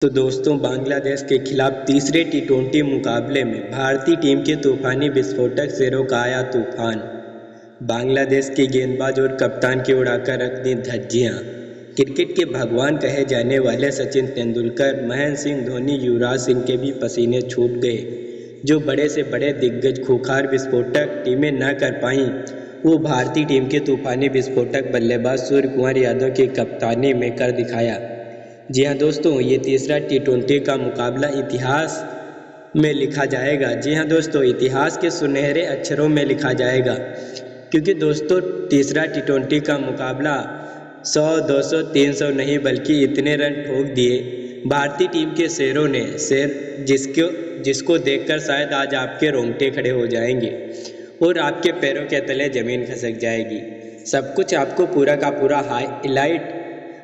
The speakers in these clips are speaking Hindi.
तो दोस्तों, बांग्लादेश के खिलाफ तीसरे टी20 मुकाबले में भारतीय टीम के तूफानी विस्फोटक सिरों का आया तूफान। बांग्लादेश के गेंदबाज और कप्तान की उड़ाकर रख दी धज्जियां। क्रिकेट के भगवान कहे जाने वाले सचिन तेंदुलकर, महेंद्र सिंह धोनी, युवराज सिंह के भी पसीने छूट गए। जो बड़े से बड़े दिग्गज खूंखार विस्फोटक टीमें न कर पाईं, वो भारतीय टीम के तूफानी विस्फोटक बल्लेबाज सूर्य कुमार यादव की कप्तानी में कर दिखाया। जी हाँ दोस्तों, ये तीसरा टी20 का मुकाबला इतिहास में लिखा जाएगा। जी हाँ दोस्तों, इतिहास के सुनहरे अक्षरों में लिखा जाएगा, क्योंकि दोस्तों तीसरा टी20 का मुकाबला 100, 200, 300 नहीं बल्कि इतने रन ठोक दिए भारतीय टीम के शेरों ने, शेर जिसको देखकर शायद आज आपके रोंगटे खड़े हो जाएंगे और आपके पैरों के तले जमीन खिसक जाएगी। सब कुछ आपको पूरा का पूरा हाईलाइट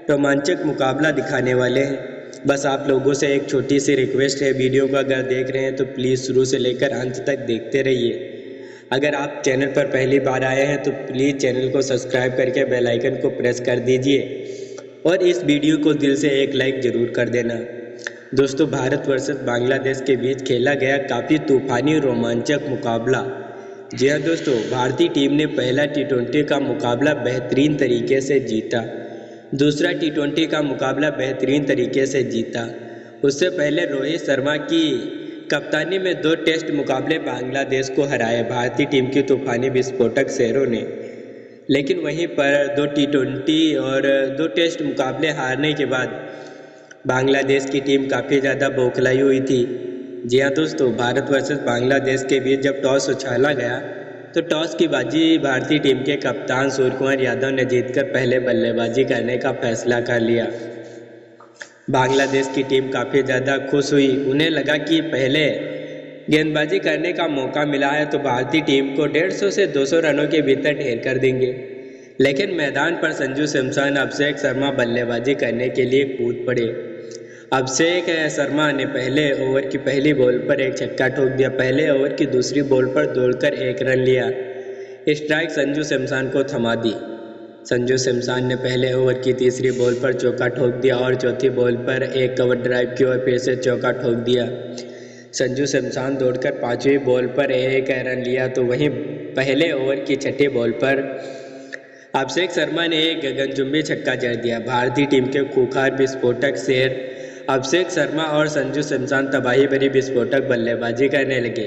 रोमांचक मुकाबला दिखाने वाले हैं। बस आप लोगों से एक छोटी सी रिक्वेस्ट है, वीडियो को अगर देख रहे हैं तो प्लीज़ शुरू से लेकर अंत तक देखते रहिए। अगर आप चैनल पर पहली बार आए हैं तो प्लीज़ चैनल को सब्सक्राइब करके बेल आइकन को प्रेस कर दीजिए और इस वीडियो को दिल से एक लाइक ज़रूर कर देना। दोस्तों, भारत वर्सेस बांग्लादेश के बीच खेला गया काफ़ी तूफानी रोमांचक मुकाबला। जी हाँ दोस्तों, भारतीय टीम ने पहला टी20 का मुकाबला बेहतरीन तरीके से जीता, दूसरा टी20 का मुकाबला बेहतरीन तरीके से जीता। उससे पहले रोहित शर्मा की कप्तानी में 2 टेस्ट मुकाबले बांग्लादेश को हराए भारतीय टीम की तूफानी विस्फोटक शेरों ने। लेकिन वहीं पर 2 टी20 और 2 टेस्ट मुकाबले हारने के बाद बांग्लादेश की टीम काफ़ी ज़्यादा बौखलाई हुई थी। जी हाँ दोस्तों, भारत वर्सेस बांग्लादेश के बीच जब टॉस उछाला गया तो टॉस की बाजी भारतीय टीम के कप्तान सूर्य कुमार यादव ने जीतकर पहले बल्लेबाजी करने का फैसला कर लिया। बांग्लादेश की टीम काफ़ी ज़्यादा खुश हुई। उन्हें लगा कि पहले गेंदबाजी करने का मौका मिला है तो भारतीय टीम को 150 से 200 रनों के भीतर ढेर कर देंगे। लेकिन मैदान पर संजू सैमसन, अभिषेक शर्मा बल्लेबाजी करने के लिए कूद पड़े। अभिषेक शर्मा ने पहले ओवर की पहली बॉल पर एक छक्का ठोक दिया। पहले ओवर की दूसरी बॉल पर दौड़कर 1 रन लिया। स्ट्राइक संजू सैमसन को थमा दी। संजू सैमसन ने पहले ओवर की तीसरी बॉल पर चौका ठोक दिया और चौथी बॉल पर एक कवर ड्राइव की और फिर से चौका ठोक दिया। संजू सैमसन दौड़कर 5वीं बॉल पर 1 रन लिया। तो वहीं पहले ओवर की छठी बॉल पर अभिषेक शर्मा ने एक गगनचुंबी छक्का जड़ दिया। भारतीय टीम के खूंखार विस्फोटक शेर अभिषेक शर्मा और संजू सैमसन तबाही भरी विस्फोटक बल्लेबाजी करने लगे।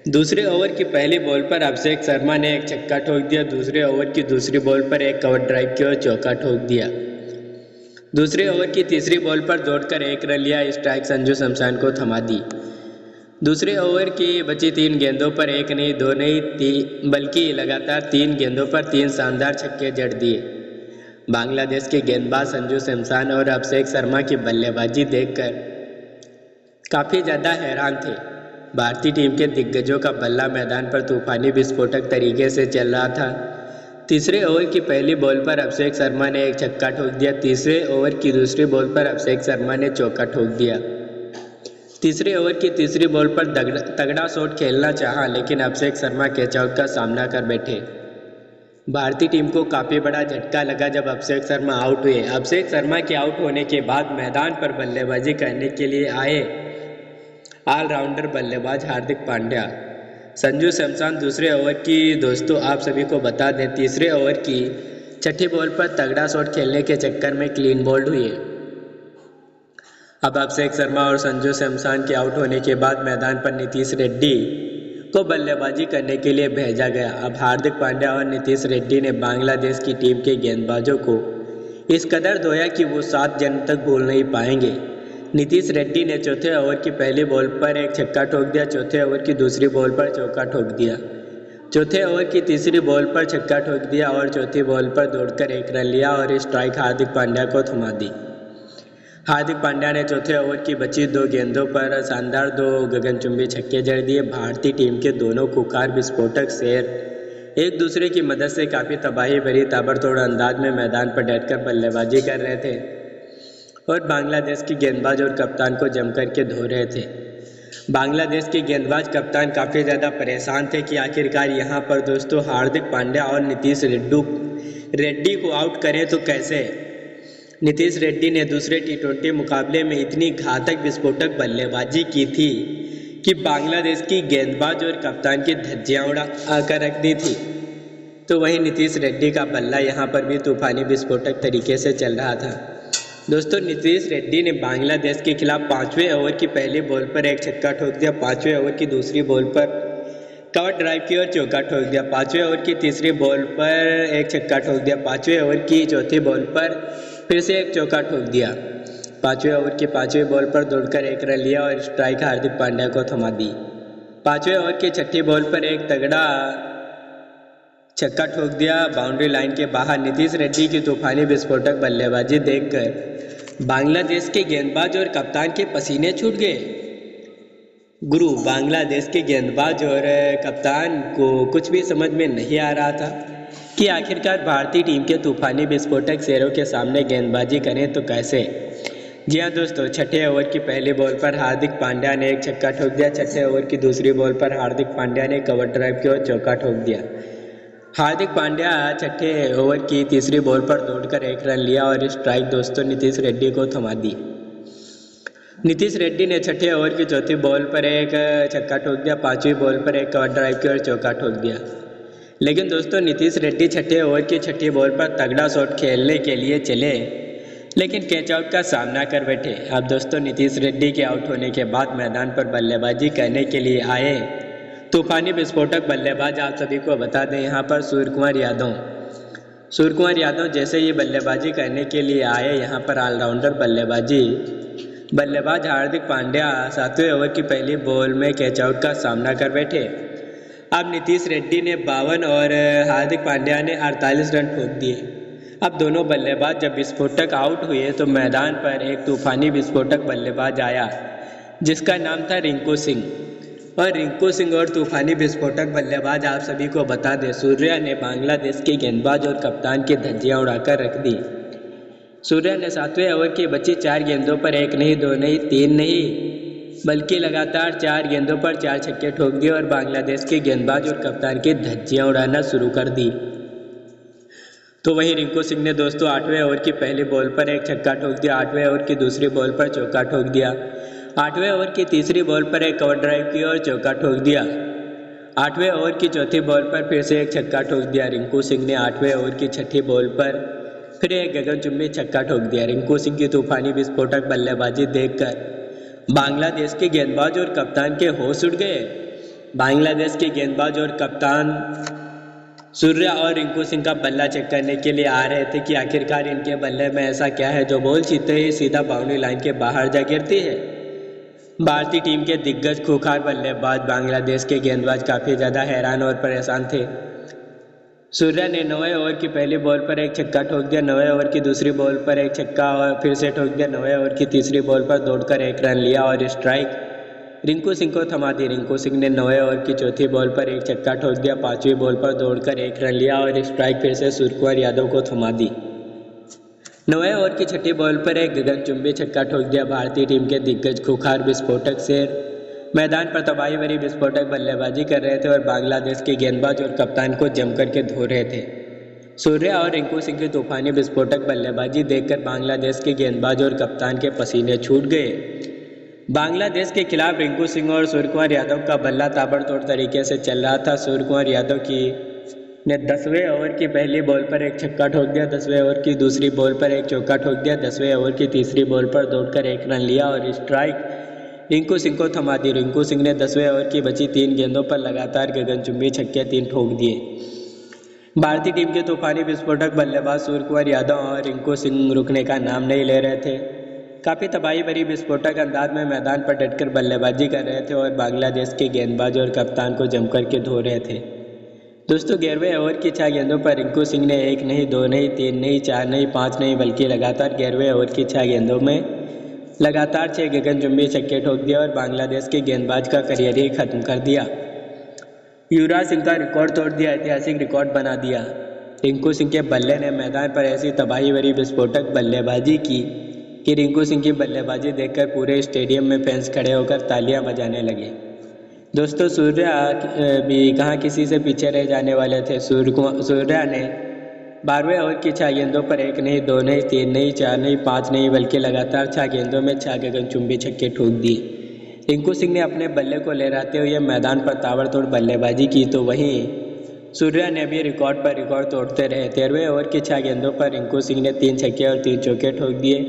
दूसरे ओवर की पहली बॉल पर अभिषेक शर्मा ने एक छक्का ठोक दिया। दूसरे ओवर की दूसरी बॉल पर एक कवर ड्राइव की और चौका ठोक दिया। दूसरे ओवर की तीसरी बॉल पर दौड़कर 1 रन लिया। स्ट्राइक संजू सैमसन को थमा दी। दूसरे ओवर की बची 3 गेंदों पर 1 नहीं, 2 नहीं बल्कि लगातार 3 गेंदों पर 3 शानदार छक्के जड़ दिए। बांग्लादेश के गेंदबाज संजू सैमसन और अभिषेक शर्मा की बल्लेबाजी देखकर काफ़ी ज़्यादा हैरान थे। भारतीय टीम के दिग्गजों का बल्ला मैदान पर तूफानी विस्फोटक तरीके से चल रहा था। तीसरे ओवर की पहली बॉल पर अभिषेक शर्मा ने एक छक्का ठोक दिया। तीसरे ओवर की दूसरी बॉल पर अभिषेक शर्मा ने चौका ठोक दिया। तीसरे ओवर की तीसरी बॉल पर तगड़ा शॉट खेलना चाहा, लेकिन अभिषेक शर्मा कैच आउट का सामना कर बैठे। भारतीय टीम को काफ़ी बड़ा झटका लगा जब अभिषेक शर्मा आउट हुए। अभिषेक शर्मा के आउट होने के बाद मैदान पर बल्लेबाजी करने के लिए आए ऑलराउंडर बल्लेबाज हार्दिक पांड्या। संजू सैमसन दूसरे ओवर की, दोस्तों आप सभी को बता दें, तीसरे ओवर की छठी बॉल पर तगड़ा शॉट खेलने के चक्कर में क्लीन बोल्ड हुए। अब अभिषेक शर्मा और संजू सैमसन के आउट होने के बाद मैदान पर नीतीश रेड्डी को बल्लेबाजी करने के लिए भेजा गया। अब हार्दिक पांड्या और नीतीश रेड्डी ने बांग्लादेश की टीम के गेंदबाजों को इस कदर धोया कि वो 7 जन तक भूल नहीं पाएंगे। नीतीश रेड्डी ने चौथे ओवर की पहली बॉल पर एक छक्का ठोक दिया। चौथे ओवर की दूसरी बॉल पर चौका ठोक दिया। चौथे ओवर की तीसरी बॉल पर छक्का ठोक दिया और चौथी बॉल पर दौड़कर 1 रन लिया और स्ट्राइक हार्दिक पांड्या को थमा दी। हार्दिक पांड्या ने चौथे ओवर की बची 2 गेंदों पर शानदार 2 गगनचुंबी छक्के जड़ दिए। भारतीय टीम के दोनों खूंखार विस्फोटक शेर एक दूसरे की मदद से काफ़ी तबाही भरी ताबड़तोड़ अंदाज में मैदान पर डटकर बल्लेबाजी कर रहे थे और बांग्लादेश के गेंदबाज और कप्तान को जमकर के धो रहे थे। बांग्लादेश के गेंदबाज कप्तान काफ़ी ज़्यादा परेशान थे कि आखिरकार यहाँ पर दोस्तों हार्दिक पांड्या और नीतीश रेड्डी को आउट करें तो कैसे। नीतीश रेड्डी ने दूसरे टी20 मुकाबले में इतनी घातक विस्फोटक बल्लेबाजी की थी कि बांग्लादेश की गेंदबाज और कप्तान की धज्जियां उड़ा कर रख दी थी। तो वहीं नीतीश रेड्डी का बल्ला यहां पर भी तूफानी विस्फोटक तरीके से चल रहा था। दोस्तों, नीतीश रेड्डी ने बांग्लादेश के खिलाफ 5वें ओवर की पहली बॉल पर एक छक्का ठोक दिया, 5वें ओवर की दूसरी बॉल पर कवर ड्राइव की और चौका ठोक दिया, 5वें ओवर की तीसरी बॉल पर एक छक्का ठोक दिया, 5वें ओवर की चौथी बॉल पर फिर से एक चौका ठोक दिया, 5वें ओवर की 5वीं बॉल पर दौड़कर एक रन लिया और स्ट्राइक हार्दिक पांड्या को थमा दी। 5वें ओवर की छठी बॉल पर एक तगड़ा छक्का ठोक दिया बाउंड्री लाइन के बाहर। नीतीश रेड्डी की तूफानी विस्फोटक बल्लेबाजी देखकर बांग्लादेश के गेंदबाज और कप्तान के पसीने छूट गए। गुरु, बांग्लादेश के गेंदबाज और कप्तान को कुछ भी समझ में नहीं आ रहा था कि आखिरकार भारतीय टीम के तूफानी विस्फोटक शेरों के सामने गेंदबाजी करें तो कैसे। जी हाँ दोस्तों, छठे ओवर की पहली बॉल पर हार्दिक पांड्या ने एक छक्का ठोक दिया, छठे ओवर की दूसरी बॉल पर हार्दिक पांड्या ने कवर ड्राइव की और चौका ठोक दिया। हार्दिक पांड्या छठे ओवर की तीसरी बॉल पर दौड़कर एक रन लिया और स्ट्राइक दोस्तों नीतीश रेड्डी को थमा दी। नीतीश रेड्डी ने छठे ओवर की चौथी बॉल पर एक छक्का ठोक दिया, 5वीं बॉल पर एक कवर ड्राइव की और चौका ठोक दिया। लेकिन दोस्तों, नीतीश रेड्डी छठे ओवर की छठी बॉल पर तगड़ा शॉट खेलने के लिए चले, लेकिन कैच आउट का सामना कर बैठे। अब दोस्तों, नीतीश रेड्डी के आउट होने के बाद मैदान पर बल्लेबाजी करने के लिए आए तूफानी विस्फोटक बल्लेबाज आप सभी को बता दें यहाँ पर सूर्यकुमार यादव जैसे ही बल्लेबाजी करने के लिए आए यहाँ पर ऑलराउंडर बल्लेबाज हार्दिक पांड्या 7वें ओवर की पहली बॉल में कैच आउट का सामना कर बैठे। अब नीतीश रेड्डी ने 52 और हार्दिक पांड्या ने 48 रन ठोक दिए। अब दोनों बल्लेबाज जब विस्फोटक आउट हुए तो मैदान पर एक तूफानी विस्फोटक बल्लेबाज आया जिसका नाम था रिंकू सिंह। और रिंकू सिंह और तूफानी विस्फोटक बल्लेबाज आप सभी को बता दें, सूर्या ने बांग्लादेश के गेंदबाज और कप्तान की धज्जियां उड़ाकर रख दी। सूर्या ने 7वें ओवर की बची 4 गेंदों पर 1 नहीं 2 नहीं 3 नहीं बल्कि लगातार 4 गेंदों पर 4 छक्के ठोक दिए और बांग्लादेश के गेंदबाज और कप्तान की धज्जियां उड़ाना शुरू कर दी। तो वहीं रिंकू सिंह ने दोस्तों 8वें ओवर की पहली बॉल पर एक छक्का ठोक दिया, 8वें ओवर की दूसरी बॉल पर चौका ठोक दिया, 8वें ओवर की तीसरी बॉल पर एक कवर ड्राइव की और चौका ठोक दिया, 8वें ओवर की चौथी बॉल पर फिर से एक छक्का ठोक दिया। रिंकू सिंह ने 8वें ओवर की छठी बॉल पर फिर एक गगनचुंबी छक्का ठोक दिया। रिंकू सिंह की तूफानी विस्फोटक बल्लेबाजी देखकर बांग्लादेश के गेंदबाज और कप्तान के होश उड़ गए। बांग्लादेश के गेंदबाज और कप्तान सूर्या और रिंकू सिंह का बल्ला चेक करने के लिए आ रहे थे कि आखिरकार इनके बल्ले में ऐसा क्या है जो बॉल छीनते ही सीधा बाउंड्री लाइन के बाहर जा गिरती है। भारतीय टीम के दिग्गज खूंखार बल्लेबाज बांग्लादेश के गेंदबाज काफ़ी ज़्यादा हैरान और परेशान थे। सूर्या ने 9वें ओवर की पहली बॉल पर एक छक्का ठोक दिया, 9वें ओवर की दूसरी बॉल पर एक छक्का और फिर से ठोक दिया, 9वें ओवर की तीसरी बॉल पर दौड़कर एक रन लिया और स्ट्राइक रिंकू सिंह को थमा दी। रिंकू सिंह ने 9वें ओवर की चौथी बॉल पर एक छक्का ठोक दिया, 5वीं बॉल पर दौड़कर एक रन लिया और स्ट्राइक फिर से सूर्यकुमार यादव को थमा दी। 9वें ओवर की छठी बॉल पर एक गगनचुंबी छक्का ठोक दिया। भारतीय टीम के दिग्गज खूंखार विस्फोटक शेर मैदान पर तबाही भरी विस्फोटक बल्लेबाजी कर रहे थे और बांग्लादेश के गेंदबाज और कप्तान को जमकर के धो रहे थे। सूर्या और रिंकू सिंह की तूफानी विस्फोटक बल्लेबाजी देखकर बांग्लादेश के गेंदबाज और कप्तान के पसीने छूट गए। बांग्लादेश के खिलाफ रिंकू सिंह और सूर्यकुमार यादव का बल्ला ताबड़तोड़ तरीके से चल रहा था। सूर्यकुमार यादव ने 10वें ओवर की पहली बॉल पर एक छक्का ठोक दिया, 10वें ओवर की दूसरी बॉल पर एक चौका ठोक दिया, 10वें ओवर की तीसरी बॉल पर दौड़कर एक रन लिया और स्ट्राइक रिंकू सिंह को थमा दी। रिंकू सिंह ने 10वें ओवर की बची 3 गेंदों पर लगातार गगनचुंबी छक्के 3 ठोक दिए। भारतीय टीम के तूफानी विस्फोटक बल्लेबाज सूर्यकुमार यादव और रिंकू सिंह रुकने का नाम नहीं ले रहे थे। काफ़ी तबाही भरी विस्फोटक अंदाज में मैदान पर डटकर बल्लेबाजी कर रहे थे और बांग्लादेश के गेंदबाज और कप्तान को जमकर के धो रहे थे। दोस्तों, 11वें ओवर की 6 गेंदों पर रिंकू सिंह ने 1 नहीं 2 नहीं 3 नहीं 4 नहीं 5 नहीं बल्कि लगातार 11वें ओवर की 6 गेंदों में लगातार 6 गगनचुंबी छक्के ठोक दिया और बांग्लादेश के गेंदबाज का करियर ही खत्म कर दिया। युवराज सिंह का रिकॉर्ड तोड़ दिया, ऐतिहासिक रिकॉर्ड बना दिया। रिंकू सिंह के बल्ले ने मैदान पर ऐसी तबाही भरी विस्फोटक बल्लेबाजी की कि रिंकू सिंह की बल्लेबाजी देखकर पूरे स्टेडियम में फैंस खड़े होकर तालियां बजाने लगे। दोस्तों, सूर्या भी कहाँ किसी से पीछे रह जाने वाले थे। सूर्या ने 12वें ओवर की 6 गेंदों पर 1 नहीं, 2 नहीं, 3 नहीं, 4 नहीं, 5 नहीं, बल्कि लगातार 6 गेंदों में 6 गगनचुंबी छक्के ठोक दिए। रिंकू सिंह ने अपने बल्ले को लहराते हुए मैदान पर ताबड़तोड़ बल्लेबाजी की, तो वहीं सूर्या ने भी रिकॉर्ड पर रिकॉर्ड तोड़ते रहे। 13वें ओवर की 6 गेंदों पर रिंकू सिंह ने 3 छक्के और 3 चौके ठोक दिए।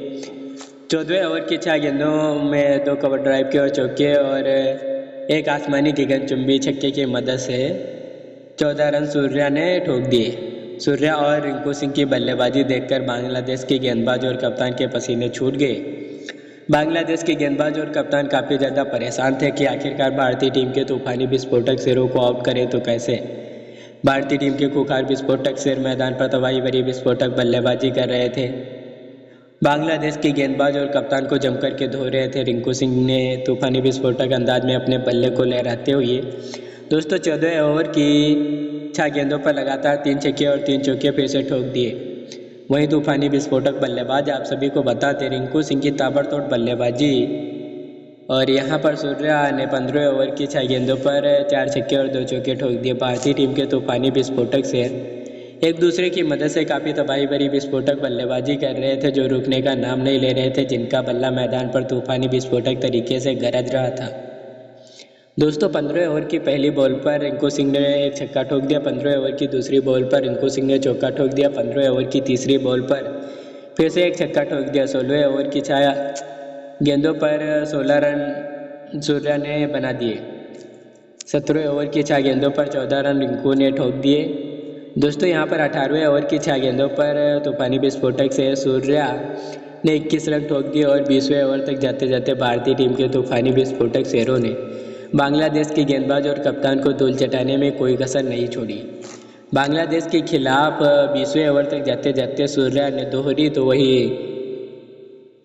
14वें ओवर की 6 गेंदों में 2 कवर ड्राइव के और चौके और एक आसमानी गगनचुंबी छक्के की मदद से 14 रन सूर्या ने ठोक दिए। सूर्या और रिंकू सिंह की बल्लेबाजी देखकर बांग्लादेश के गेंदबाज और कप्तान के पसीने छूट गए। बांग्लादेश के गेंदबाज और कप्तान काफ़ी ज़्यादा परेशान थे कि आखिरकार भारतीय टीम के तूफानी विस्फोटक शेरों को आउट करें तो कैसे। भारतीय टीम के खूंखार विस्फोटक शेर मैदान पर तबाही भरी विस्फोटक बल्लेबाजी कर रहे थे। बांग्लादेश के गेंदबाज और कप्तान को जमकर के धो रहे थे। रिंकू सिंह ने तूफानी विस्फोटक अंदाज में अपने बल्ले को लहराते हुए दोस्तों 14वें ओवर की 6 गेंदों पर लगातार 3 छक्के और 3 चौके फिर से ठोक दिए। वहीं तूफानी विस्फोटक बल्लेबाज आप सभी को बता दें रिंकू सिंह की ताबड़तोड़ बल्लेबाजी और यहां पर सूर्या ने 15वें ओवर की 6 गेंदों पर 4 छक्के और 2 चौके ठोक दिए। भारतीय टीम के तूफानी विस्फोटक शेर एक दूसरे की मदद से काफ़ी तबाही भरी विस्फोटक बल्लेबाजी कर रहे थे, जो रुकने का नाम नहीं ले रहे थे, जिनका बल्ला मैदान पर तूफानी विस्फोटक तरीके से गरज रहा था। दोस्तों 15वें ओवर की पहली बॉल पर रिंकू सिंह ने एक छक्का ठोक दिया। 15वें ओवर की दूसरी बॉल पर रिंकू सिंह ने चौका ठोक दिया। 15वें ओवर की तीसरी बॉल पर फिर से एक छक्का ठोक दिया। 16वें ओवर की 6 गेंदों पर 16 रन सूर्या ने बना दिए। 17वें ओवर की 6 गेंदों पर 14 रन रिंकू ने ठोक दिए। दोस्तों यहाँ पर 18वें ओवर की 6 गेंदों पर तूफानी विस्फोटक से सूर्या ने 21 रन ठोक दिए और 20वें ओवर तक जाते जाते भारतीय टीम के तूफानी विस्फोटक शेरों ने बांग्लादेश के गेंदबाज और कप्तान को धूल चटाने में कोई कसर नहीं छोड़ी। बांग्लादेश के खिलाफ 20वें ओवर तक जाते जाते सूर्या ने दोहरी तो वही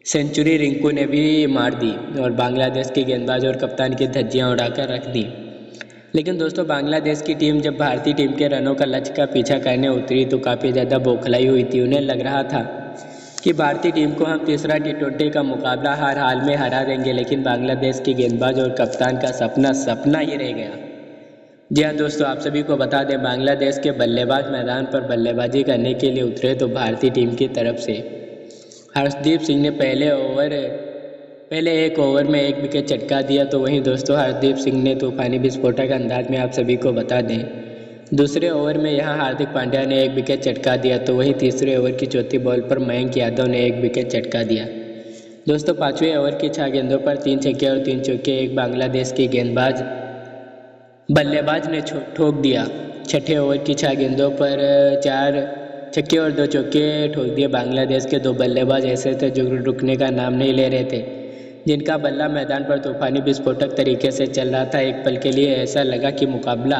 सेंचुरी रिंकू ने भी मार दी और बांग्लादेश के गेंदबाज और कप्तान की धज्जियां उड़ाकर रख दी। लेकिन दोस्तों बांग्लादेश की टीम जब भारतीय टीम के रनों का लक्ष्य का पीछा करने उतरी तो काफ़ी ज़्यादा बौखलाई हुई थी। उन्हें लग रहा था कि भारतीय टीम को हम तीसरा T20 का मुकाबला हर हाल में हरा देंगे, लेकिन बांग्लादेश के गेंदबाज और कप्तान का सपना ही रह गया। जी हाँ दोस्तों, आप सभी को बता दें बांग्लादेश के बल्लेबाज मैदान पर बल्लेबाजी करने के लिए उतरे तो भारतीय टीम की तरफ से हर्षदीप सिंह ने पहले एक ओवर में 1 विकेट चटका दिया, तो वहीं दोस्तों हर्षदीप सिंह ने तूफानी विस्फोटक अंदाज में आप सभी को बता दें दूसरे ओवर में यहां हार्दिक पांड्या ने 1 विकेट चटका दिया, तो वहीं तीसरे ओवर की चौथी बॉल पर मयंक यादव ने 1 विकेट चटका दिया। दोस्तों 5वें ओवर की 6 गेंदों पर 3 छक्के और 3 चौके एक बांग्लादेश के बल्लेबाज ने ठोक दिया। 6ठे ओवर की 6 गेंदों पर 4 छक्के और 2 चौके ठोक दिए। बांग्लादेश के 2 बल्लेबाज ऐसे थे जो रुकने का नाम नहीं ले रहे थे, जिनका बल्ला मैदान पर तूफानी विस्फोटक तरीके से चल रहा था। एक पल के लिए ऐसा लगा कि मुकाबला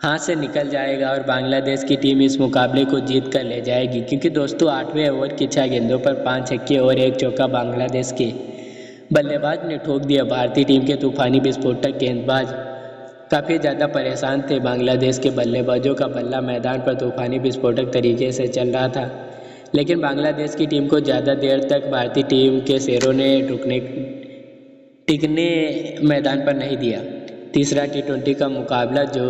हाथ से निकल जाएगा और बांग्लादेश की टीम इस मुकाबले को जीत कर ले जाएगी, क्योंकि दोस्तों 8वें ओवर की 6 गेंदों पर 5 छक्के और 1 चौका बांग्लादेश के बल्लेबाज ने ठोक दिया। भारतीय टीम के तूफानी विस्फोटक गेंदबाज काफ़ी ज़्यादा परेशान थे। बांग्लादेश के बल्लेबाजों का बल्ला मैदान पर तूफानी विस्फोटक तरीके से चल रहा था, लेकिन बांग्लादेश की टीम को ज़्यादा देर तक भारतीय टीम के शेरों ने टिकने मैदान पर नहीं दिया। तीसरा T20 का मुकाबला जो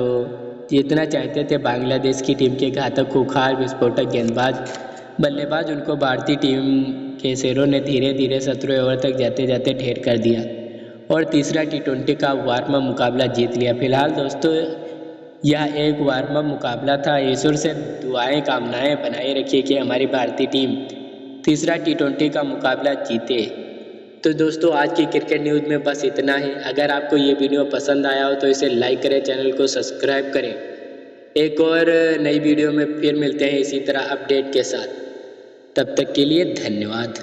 जीतना चाहते थे बांग्लादेश की टीम के घातक खूंखार विस्फोटक गेंदबाज बल्लेबाज, उनको भारतीय टीम के शेरों ने धीरे धीरे 17वें ओवर तक जाते जाते ढेर कर दिया और तीसरा T20 का वार्म अप मुकाबला जीत लिया। फिलहाल दोस्तों यह एक वार्म अप मुकाबला था। ईश्वर से दुआएं कामनाएं बनाए रखिए कि हमारी भारतीय टीम तीसरा T20 का मुकाबला जीते। तो दोस्तों आज की क्रिकेट न्यूज़ में बस इतना ही। अगर आपको ये वीडियो पसंद आया हो तो इसे लाइक करें, चैनल को सब्सक्राइब करें। एक और नई वीडियो में फिर मिलते हैं इसी तरह अपडेट के साथ। तब तक के लिए धन्यवाद।